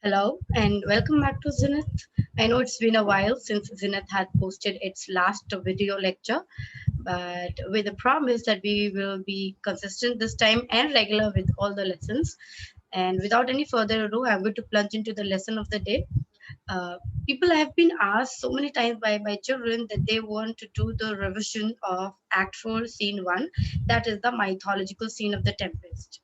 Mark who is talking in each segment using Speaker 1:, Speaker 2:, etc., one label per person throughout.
Speaker 1: Hello and welcome back to Zenith. I know it's been a while since Zenith had posted its last video lecture, but with the promise that we will be consistent this time and regular with all the lessons. And without any further ado, I'm going to plunge into the lesson of the day. Uh, People have been asked so many times by my children that they want to do the revision of Act 4, Scene 1, that is the mythological scene of the Tempest.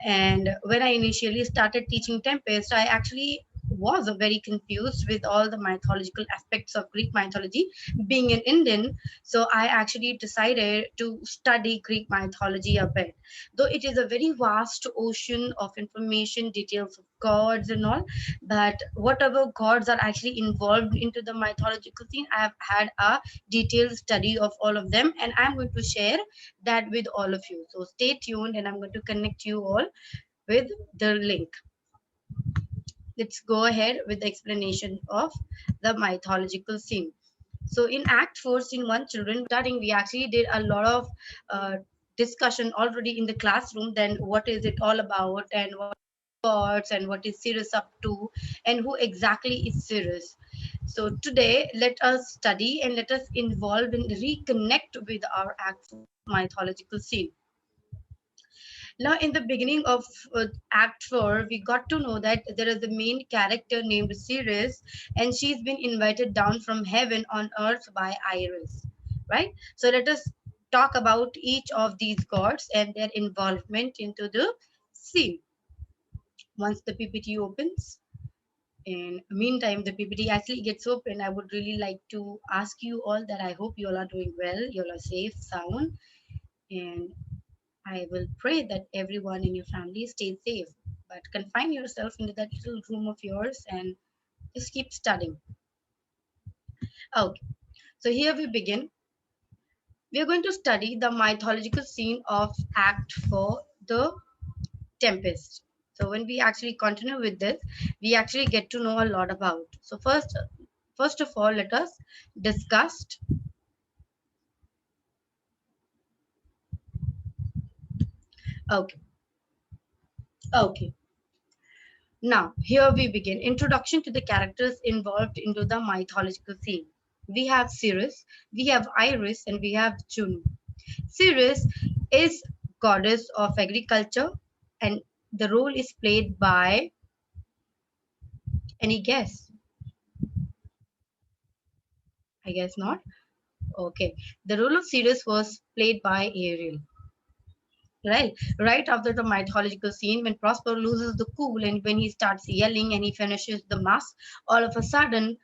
Speaker 1: And when I initially started teaching Tempest, I actually was very confused with all the mythological aspects of Greek mythology. Being an Indian, so I actually decided to study Greek mythology a bit. Though it is a very vast ocean of information, details of gods and all, but whatever gods are actually involved into the mythological scene, I have had a detailed study of all of them, and I'm going to share that with all of you. So stay tuned, and I'm going to connect you all with the link. Let's go ahead with the explanation of the mythological scene. So in Act 4, Scene 1, children, starting, we actually did a lot of discussion already in the classroom. Then what is it all about, and what gods, and what is Cirrus up to, and who exactly is Cirrus. So today, let us study and let us involve and reconnect with our Act 4 mythological scene. Now, in the beginning of Act 4, we got to know that there is a main character named Ceres, and she's been invited down from heaven on earth by Iris. Right? So, let us talk about each of these gods and their involvement into the scene. Once the PPT opens, in meantime, the PPT actually gets open, I would really like to ask you all that I hope you all are doing well, you all are safe, sound, and I will pray that everyone in your family stays safe, but confine yourself into that little room of yours and just keep studying. Okay, so here we begin. We are going to study the mythological scene of Act 4, the Tempest. So when we actually continue with this, we actually get to know a lot about. So first of all, let us discuss. Okay, okay. Now, here we begin. Introduction to the characters involved into the mythological scene. We have Ceres, we have Iris, and we have Juno. Ceres is goddess of agriculture, and the role is played by, any guess? I guess not. Okay. The role of Ceres was played by Ariel. Right after the mythological scene, when Prosper loses the cool and when he starts yelling and he finishes the mass, all of a sudden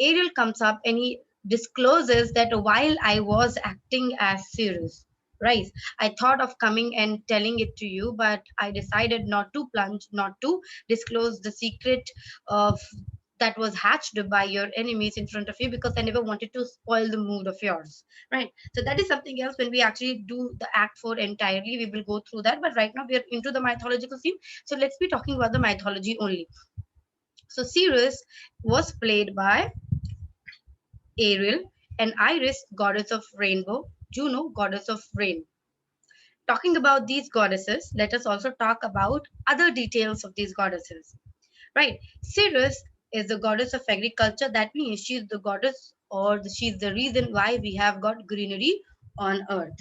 Speaker 1: Ariel comes up and he discloses that while I was acting as Ceres, right, I thought of coming and telling it to you, but I decided not to plunge, not to disclose the secret of that was hatched by your enemies in front of you, because I never wanted to spoil the mood of yours, right? So that is something else. When we actually do the Act 4 entirely, we will go through that, but right now we are into the mythological scene, so let's be talking about the mythology only. So Ceres was played by Ariel, and Iris, goddess of rainbow, Juno, goddess of rain. Talking about these goddesses, let us also talk about other details of these goddesses. Right. Ceres is the goddess of agriculture. That means she's the goddess, or she's the reason why we have got greenery on earth.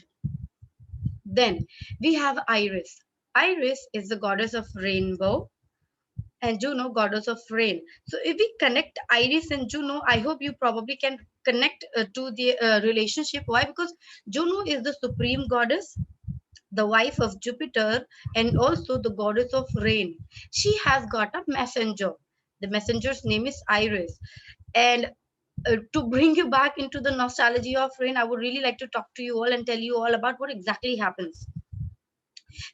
Speaker 1: Then we have Iris. Iris is the goddess of rainbow, and Juno, goddess of rain. So if we connect Iris and Juno, I hope you probably can connect to the relationship. Why? Because Juno is the supreme goddess, the wife of Jupiter, and also the goddess of rain. She has got a messenger. The messenger's name is Iris. And to bring you back into the nostalgia of rain, I would really like to talk to you all and tell you all about what exactly happens.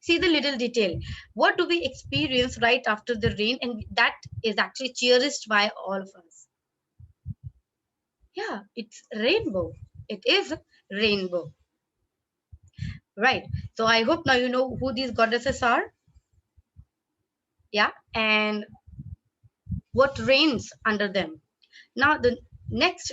Speaker 1: See the little detail. What do we experience right after the rain? And that is actually cherished by all of us. Yeah, it's rainbow. It is rainbow. Right. So I hope now you know who these goddesses are. Yeah. And what reigns under them. Now, the next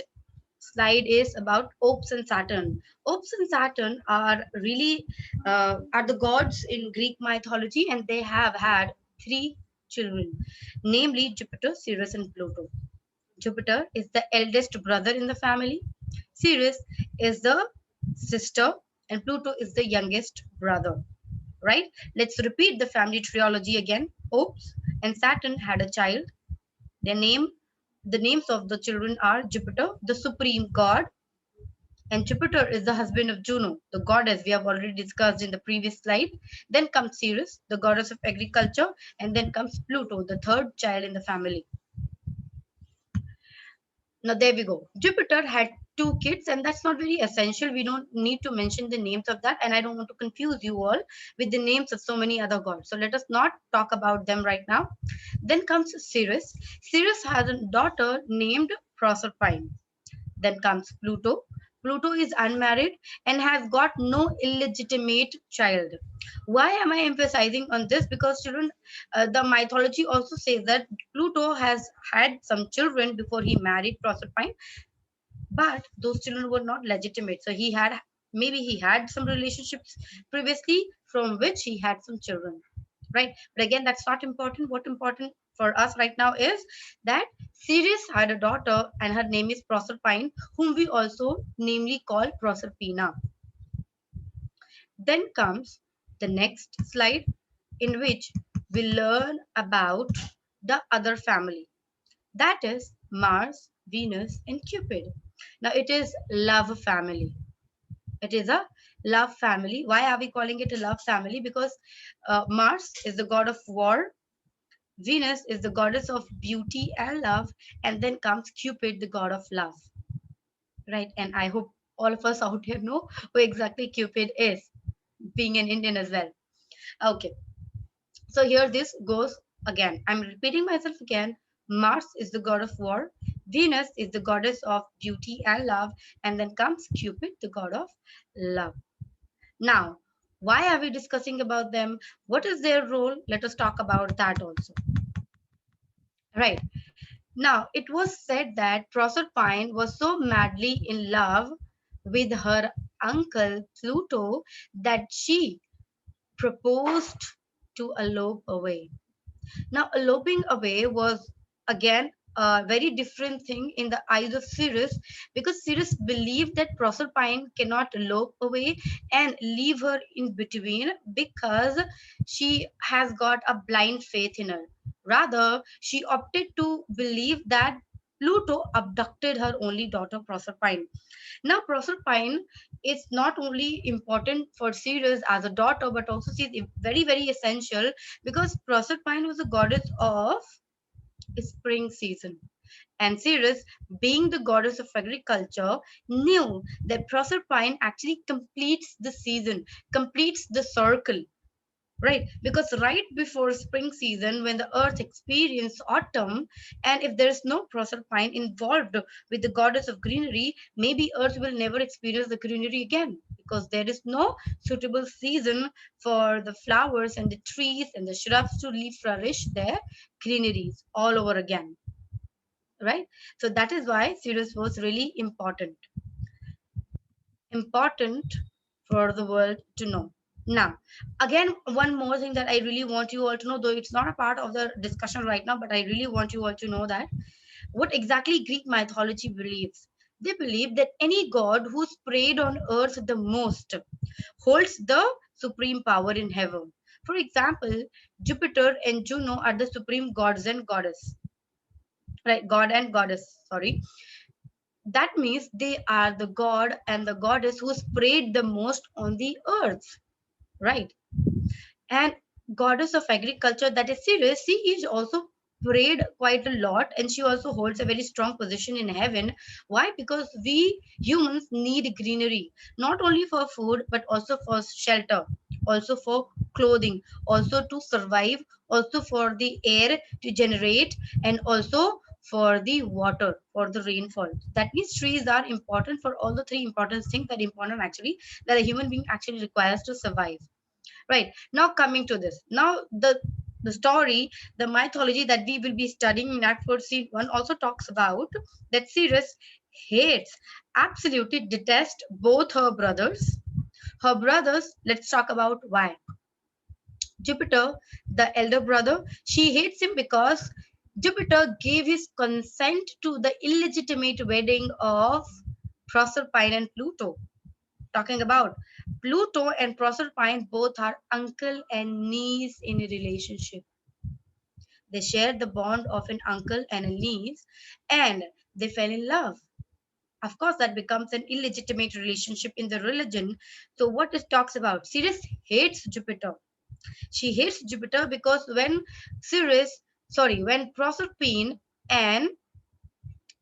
Speaker 1: slide is about Ops and Saturn. Ops and Saturn are really are the gods in Greek mythology, and they have had three children, namely Jupiter, Ceres, and Pluto. Jupiter is the eldest brother in the family, Ceres is the sister, and Pluto is the youngest brother. Right? Let's repeat the family trilogy again. Ops and Saturn had a child. Their name, the names of the children are Jupiter, the supreme god, and Jupiter is the husband of Juno, the goddess we have already discussed in the previous slide. Then comes Ceres, the goddess of agriculture, and then comes Pluto, the third child in the family. Now there we go. Jupiter had two kids, and that's not very essential. We don't need to mention the names of that, and I don't want to confuse you all with the names of so many other gods. So let us not talk about them right now. Then comes Ceres. Ceres has a daughter named Proserpine. Then comes Pluto. Pluto is unmarried and has got no illegitimate child. Why am I emphasizing on this? Because children, the mythology also says that Pluto has had some children before he married Proserpine, but those children were not legitimate. So he had some relationships previously from which he had some children, right? But again, that's not important. What important for us right now is that Ceres had a daughter and her name is Proserpine, whom we also namely call Proserpina. Then comes the next slide, in which we learn about the other family, that is Mars, Venus, and Cupid. Now it is love family. It is a love family. Why are we calling it a love family? Because Mars is the god of war, Venus is the goddess of beauty and love, and then comes Cupid, the god of love. Right? And I hope all of us out here know who exactly Cupid is, being an Indian as well. Okay, so here this goes again. I'm repeating myself again. Mars is the god of war, Venus is the goddess of beauty and love, and then comes Cupid, the god of love. Now, why are we discussing about them? What is their role? Let us talk about that also. Right. Now, it was said that Proserpine was so madly in love with her uncle Pluto that she proposed to elope away. Now, eloping away was again a very different thing in the eyes of Ceres, because Ceres believed that Proserpine cannot elope away and leave her in between, because she has got a blind faith in her. Rather, she opted to believe that Pluto abducted her only daughter Proserpine. Now, Proserpine is not only important for Ceres as a daughter, but also she's very, very essential, because Proserpine was a goddess of spring season. And Ceres, being the goddess of agriculture, knew that Proserpine actually completes the season, completes the circle. Right, because right before spring season, when the earth experiences autumn, and if there is no Proserpine involved with the goddess of greenery, maybe earth will never experience the greenery again, because there is no suitable season for the flowers and the trees and the shrubs to flourish their greeneries all over again. Right, so that is why Ceres was really important for the world to know. Now, again, one more thing that I really want you all to know, though it's not a part of the discussion right now, but I really want you all to know that what exactly Greek mythology believes. They believe that any god who's preyed on earth the most holds the supreme power in heaven. For example, Jupiter and Juno are the supreme gods and goddess. Right, god and goddess, sorry. That means they are the god and the goddess who prayed the most on the earth, right? And goddess of agriculture, that is Ceres, she is also prayed quite a lot, and she also holds a very strong position in heaven. Why? Because we humans need greenery, not only for food but also for shelter, also for clothing, also to survive, also for the air to generate, and also for the water, for the rainfall. That means trees are important for all the three important things that important actually that a human being actually requires to survive. Right, now coming to this, now the story, the mythology that we will be studying in Act 4 Scene 1 also talks about that Ceres hates, absolutely detests both her brothers. Her brothers, let's talk about why. Jupiter, the elder brother, she hates him because Jupiter gave his consent to the illegitimate wedding of Proserpine and Pluto. Talking about Pluto and Proserpine, both are uncle and niece in a relationship. They share the bond of an uncle and a niece, and they fell in love. Of course, that becomes an illegitimate relationship in the religion. So, what it talks about? Ceres hates Jupiter. She hates Jupiter because when Proserpine and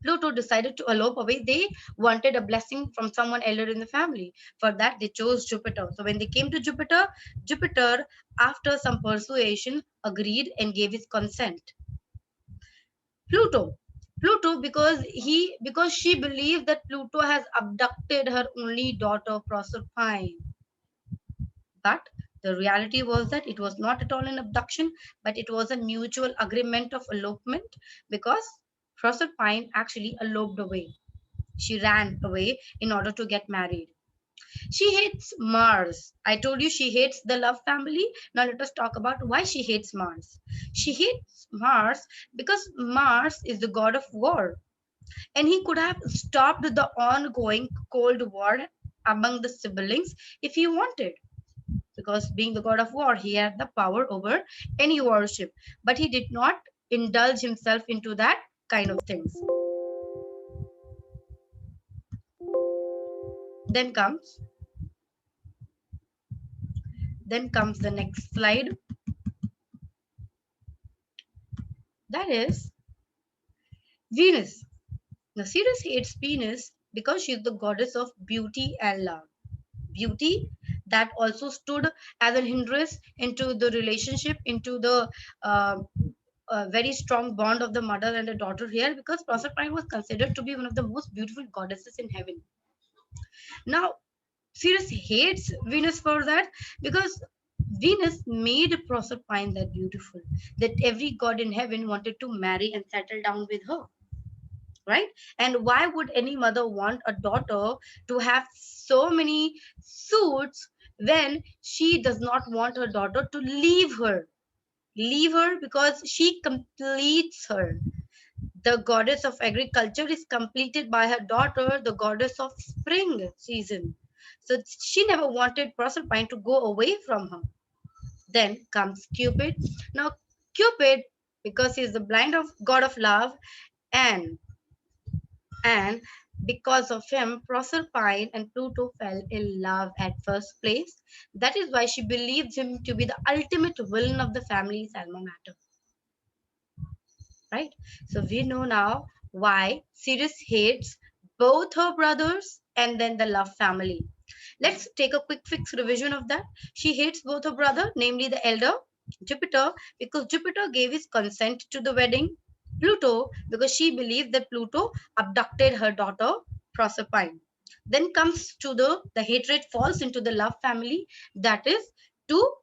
Speaker 1: Pluto decided to elope away, they wanted a blessing from someone elder in the family. For that, they chose Jupiter. So when they came to Jupiter, Jupiter, after some persuasion, agreed and gave his consent. Pluto. Pluto, because she believed that Pluto has abducted her only daughter Proserpine. But the reality was that it was not at all an abduction, but it was a mutual agreement of elopement because Proserpine actually eloped away. She ran away in order to get married. She hates Mars. I told you she hates the love family. Now let us talk about why she hates Mars. She hates Mars because Mars is the god of war, and he could have stopped the ongoing Cold War among the siblings if he wanted. Because being the god of war, he had the power over any warship, but he did not indulge himself into that kind of things. Then comes the next slide. That is Venus. Now, Ceres hates Venus because she is the goddess of beauty and love. Beauty that also stood as a hindrance into the relationship, into the uh, very strong bond of the mother and the daughter here, because Proserpine was considered to be one of the most beautiful goddesses in heaven. Now, Ceres hates Venus for that because Venus made Proserpine that beautiful that every god in heaven wanted to marry and settle down with her, right? And why would any mother want a daughter to have so many suits when she does not want her daughter to leave her because she completes her. The goddess of agriculture is completed by her daughter, the goddess of spring season. So she never wanted Proserpine to go away from her. Then comes Cupid. Now Cupid, because he is the blind of god of love, and and because of him, Proserpine and Pluto fell in love at first place. That is why she believed him to be the ultimate villain of the family's alma mater. Right? So we know now why Ceres hates both her brothers and then the love family. Let's take a quick fix revision of that. She hates both her brother, namely the elder, Jupiter, because Jupiter gave his consent to the wedding. Pluto, because she believed that Pluto abducted her daughter, Proserpine. Then comes to the hatred falls into the love family, that is to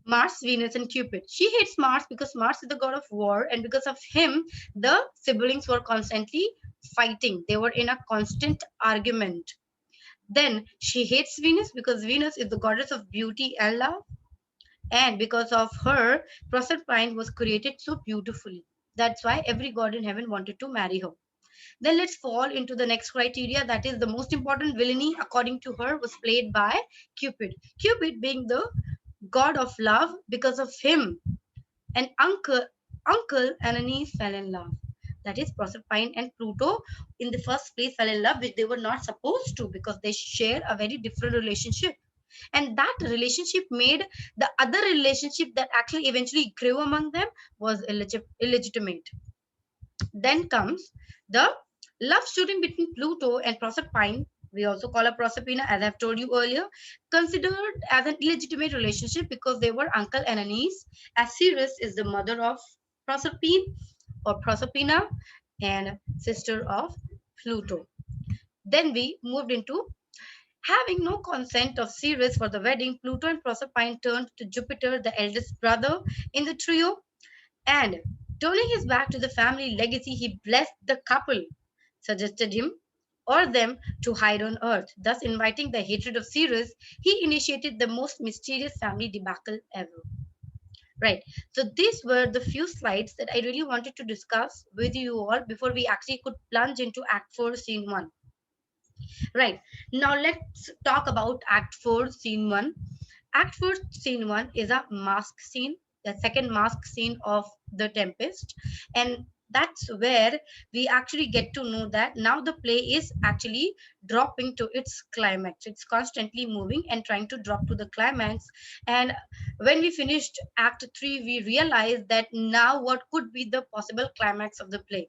Speaker 1: Mars, Venus, and Cupid. She hates Mars because Mars is the god of war, and because of him, the siblings were constantly fighting. They were in a constant argument. Then she hates Venus because Venus is the goddess of beauty and love, and because of her, Proserpine was created so beautifully. That's why every god in heaven wanted to marry her. Then let's fall into the next criteria, that is the most important villainy according to her was played by Cupid. Cupid being the god of love, because of him an uncle and a niece fell in love. That is Proserpine and Pluto in the first place fell in love, which they were not supposed to because they share a very different relationship. And that relationship made the other relationship that actually eventually grew among them was illegitimate. Then comes the love story between Pluto and Proserpine. We also call her Proserpina, as I've told you earlier, considered as an illegitimate relationship because they were uncle and a niece, as Ceres is the mother of Proserpine or Proserpina and sister of Pluto. Then we moved into having no consent of Ceres for the wedding. Pluto and Proserpine turned to Jupiter, the eldest brother in the trio, and turning his back to the family legacy, he blessed the couple, suggested him or them to hide on earth, thus inviting the hatred of Ceres. He initiated the most mysterious family debacle ever. Right. So these were the few slides that I really wanted to discuss with you all before we actually could plunge into Act 4, Scene 1. Right. Now let's talk about Act 4, Scene 1. Act 4, Scene 1 is a mask scene, the second mask scene of The Tempest. And that's where we actually get to know that now the play is actually dropping to its climax. It's constantly moving and trying to drop to the climax. And when we finished Act 3, we realized that now what could be the possible climax of the play.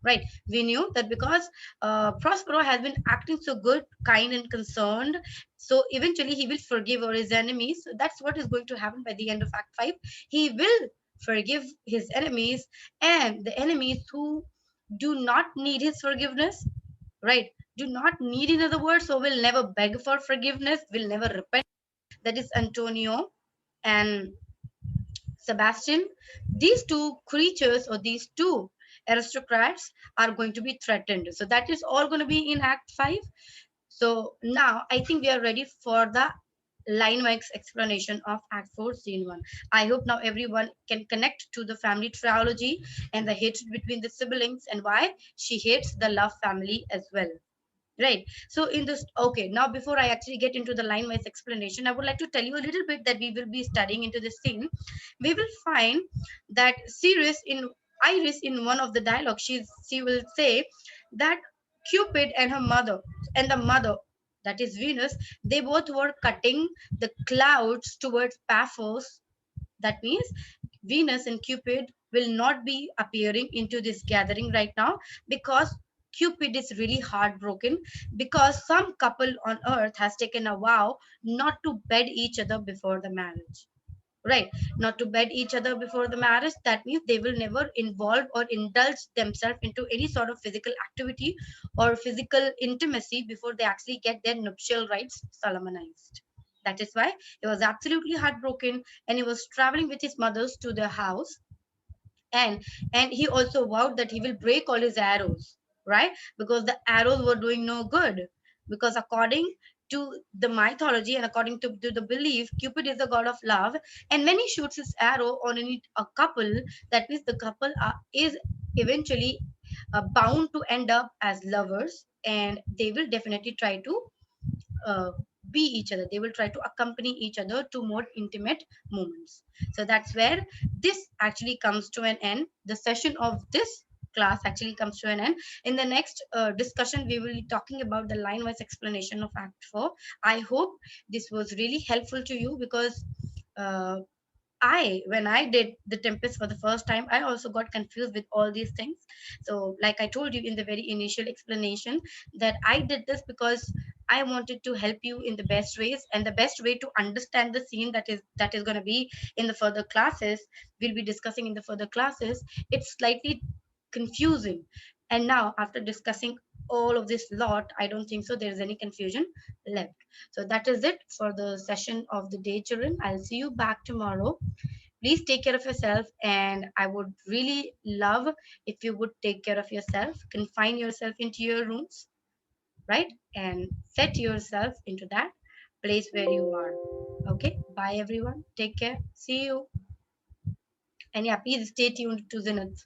Speaker 1: Right, we knew that because Prospero has been acting so good, kind and concerned, so eventually he will forgive all his enemies. So that's what is going to happen by the end of Act 5. He will forgive his enemies, and the enemies who do not need his forgiveness, right, do not need, in other words, so will never beg for forgiveness, will never repent. That is Antonio and Sebastian. These two creatures, or these two aristocrats, are going to be threatened. So that is all going to be in Act 5. So now I think we are ready for the line wise explanation of Act 4, Scene 1. I hope now everyone can connect to the family trilogy and the hatred between the siblings and why she hates the love family as well. Right. So in this, okay, now before I actually get into the line wise explanation, I would like to tell you a little bit that we will be studying into this scene. We will find that Iris in one of the dialogues, she will say that Cupid and her mother and the mother, that is Venus, they both were cutting the clouds towards Paphos. That means Venus and Cupid will not be appearing into this gathering right now because Cupid is really heartbroken because some couple on earth has taken a vow not to bed each other before the marriage. Right, not to bed each other before the marriage. That means they will never involve or indulge themselves into any sort of physical activity or physical intimacy before they actually get their nuptial rights solemnized. That is why he was absolutely heartbroken and he was traveling with his mothers to their house, and and he also vowed that he will break all his arrows, right, because the arrows were doing no good, because according to the mythology and according to the belief, Cupid is the god of love, and when he shoots his arrow on a couple, that means the couple is eventually bound to end up as lovers, and they will definitely try to uh, be each other. They will try to accompany each other to more intimate moments. So that's where this actually comes to an end. The session of this class actually comes to an end. In the next discussion, we will be talking about the line wise explanation of Act 4. I hope this was really helpful to you because uh, when I did the Tempest for the first time, I also got confused with all these things. So, like I told you in the very initial explanation, that I did this because I wanted to help you in the best ways, and the best way to understand the scene that is going to be in the further classes, we'll be discussing in the further classes. It's slightly confusing, and now after discussing all of this lot, I don't think so there's any confusion left. So that is it for the session of the day, children. I'll see you back tomorrow. Please take care of yourself, and I would really love if you would take care of yourself, confine yourself into your rooms, right, and set yourself into that place where you are. Okay, bye everyone, take care, see you, and yeah, please stay tuned to Zenith.